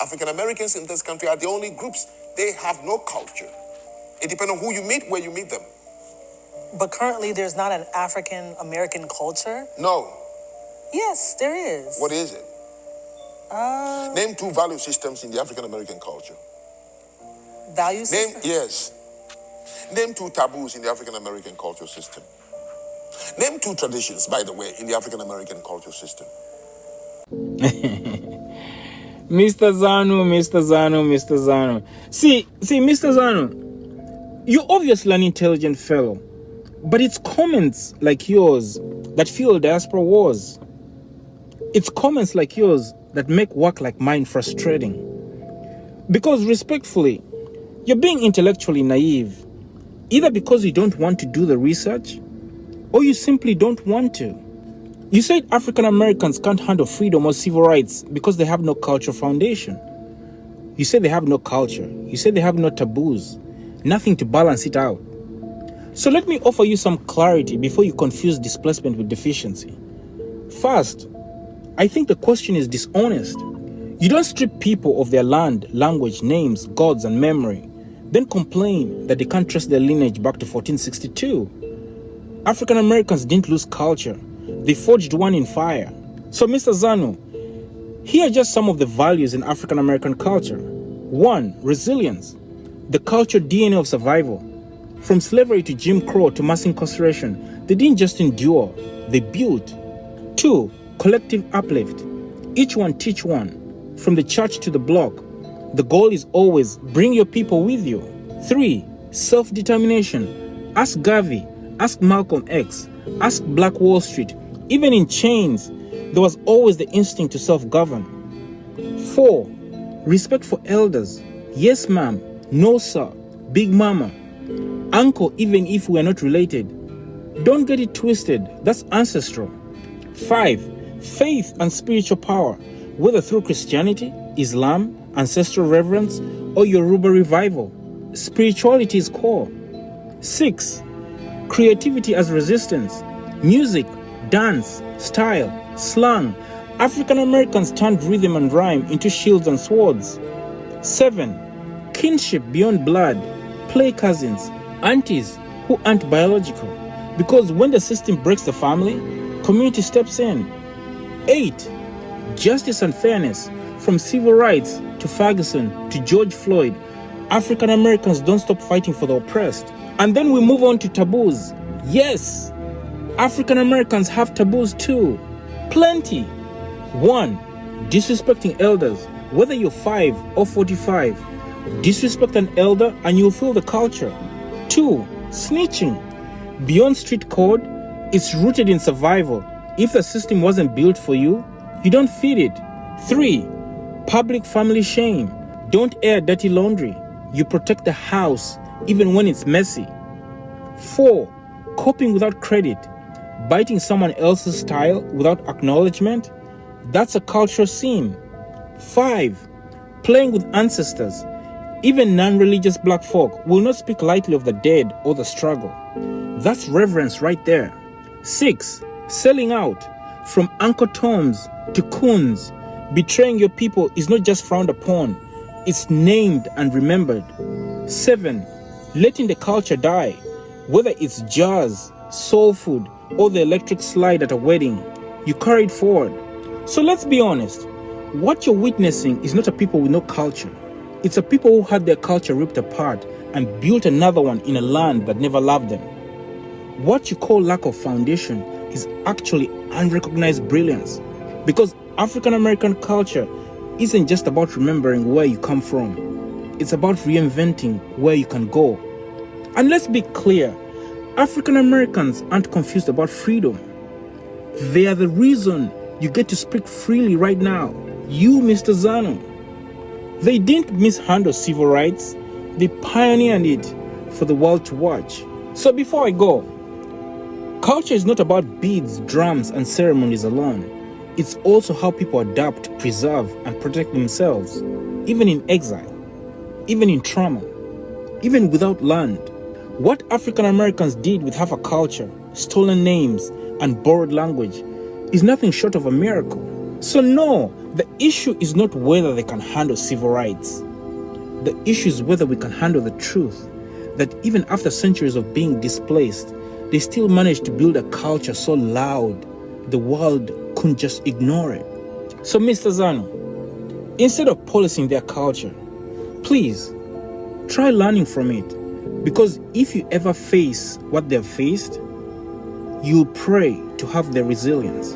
African Americans in this country are the only groups. They have no culture. It depends on who you meet, where you meet them. But currently there's not an African American culture? No. Yes, there is. What is it? Name 2 value systems in the African American culture. Value system? Yes. Name 2 taboos in the African American culture system. Name 2 traditions, by the way, in the African American culture system. Mr. Zanu. See, Mr. Zanu, you're obviously an intelligent fellow, but it's comments like yours that fuel diaspora wars. It's comments like yours that make work like mine frustrating. Because respectfully, you're being intellectually naive, either because you don't want to do the research, or you simply don't want to. You said African Americans can't handle freedom or civil rights because they have no cultural foundation. You said they have no culture. You said they have no taboos, nothing to balance it out. So let me offer you some clarity before you confuse displacement with deficiency. First, I think the question is dishonest. You don't strip people of their land, language, names, gods, and memory, then complain that they can't trace their lineage back to 1462. African Americans didn't lose culture. They forged one in fire. So Mr. Zanu, here are just some of the values in African American culture. 1. Resilience. The culture DNA of survival. From slavery to Jim Crow to mass incarceration, they didn't just endure, they built. 2. Collective uplift. Each one teach one. From the church to the block. The goal is always bring your people with you. 3. Self-determination. Ask Garvey, ask Malcolm X, ask Black Wall Street. Even in chains, there was always the instinct to self-govern. 4. Respect for elders. Yes, ma'am. No, sir. Big mama. Uncle, even if we are not related. Don't get it twisted. That's ancestral. 5. Faith and spiritual power, whether through Christianity, Islam, ancestral reverence, or Yoruba revival. Spirituality is core. 6. Creativity as resistance. Music, dance, style, slang. African Americans turned rhythm and rhyme into shields and swords. 7. Kinship beyond blood. Play cousins, aunties who aren't biological. Because when the system breaks the family, community steps in. 8. Justice and fairness. From civil rights to Ferguson to George Floyd, African Americans don't stop fighting for the oppressed. And then we move on to taboos. Yes, African Americans have taboos too. Plenty. 1. Disrespecting elders, whether you're 5 or 45. Disrespect an elder and you'll feel the culture. 2. Snitching. Beyond street code, it's rooted in survival. If the system wasn't built for you, you don't feed it. 3. Public family shame. Don't air dirty laundry. You protect the house even when it's messy. 4. Coping without credit. Biting someone else's style without acknowledgement. That's a cultural sin. 5. Playing with ancestors. Even non-religious black folk will not speak lightly of the dead or the struggle. That's reverence right there. 6. Selling out. From Uncle Toms to Coons, betraying your people is not just frowned upon, it's named and remembered. 7. Letting the culture die, whether it's jazz, soul food, or the electric slide at a wedding, you carry it forward. So let's be honest, what you're witnessing is not a people with no culture. It's a people who had their culture ripped apart and built another one in a land that never loved them. What you call lack of foundation is actually unrecognized brilliance, because African American culture isn't just about remembering where you come from. It's about reinventing where you can go. And let's be clear, African Americans aren't confused about freedom. They are the reason you get to speak freely right now. You, Mr. Zanu. They didn't mishandle civil rights. They pioneered it for the world to watch. So before I go, culture is not about beads, drums, and ceremonies alone. It's also how people adapt, preserve, and protect themselves, even in exile, even in trauma, even without land. What African Americans did with half a culture, stolen names, and borrowed language is nothing short of a miracle. So no, The issue is not whether they can handle civil rights. The issue is whether we can handle the truth that even after centuries of being displaced, they still managed to build a culture so loud the world couldn't just ignore it. So, Mr. ZANU, instead of policing their culture, please try learning from it. Because if you ever face what they've faced, you'll pray to have their resilience.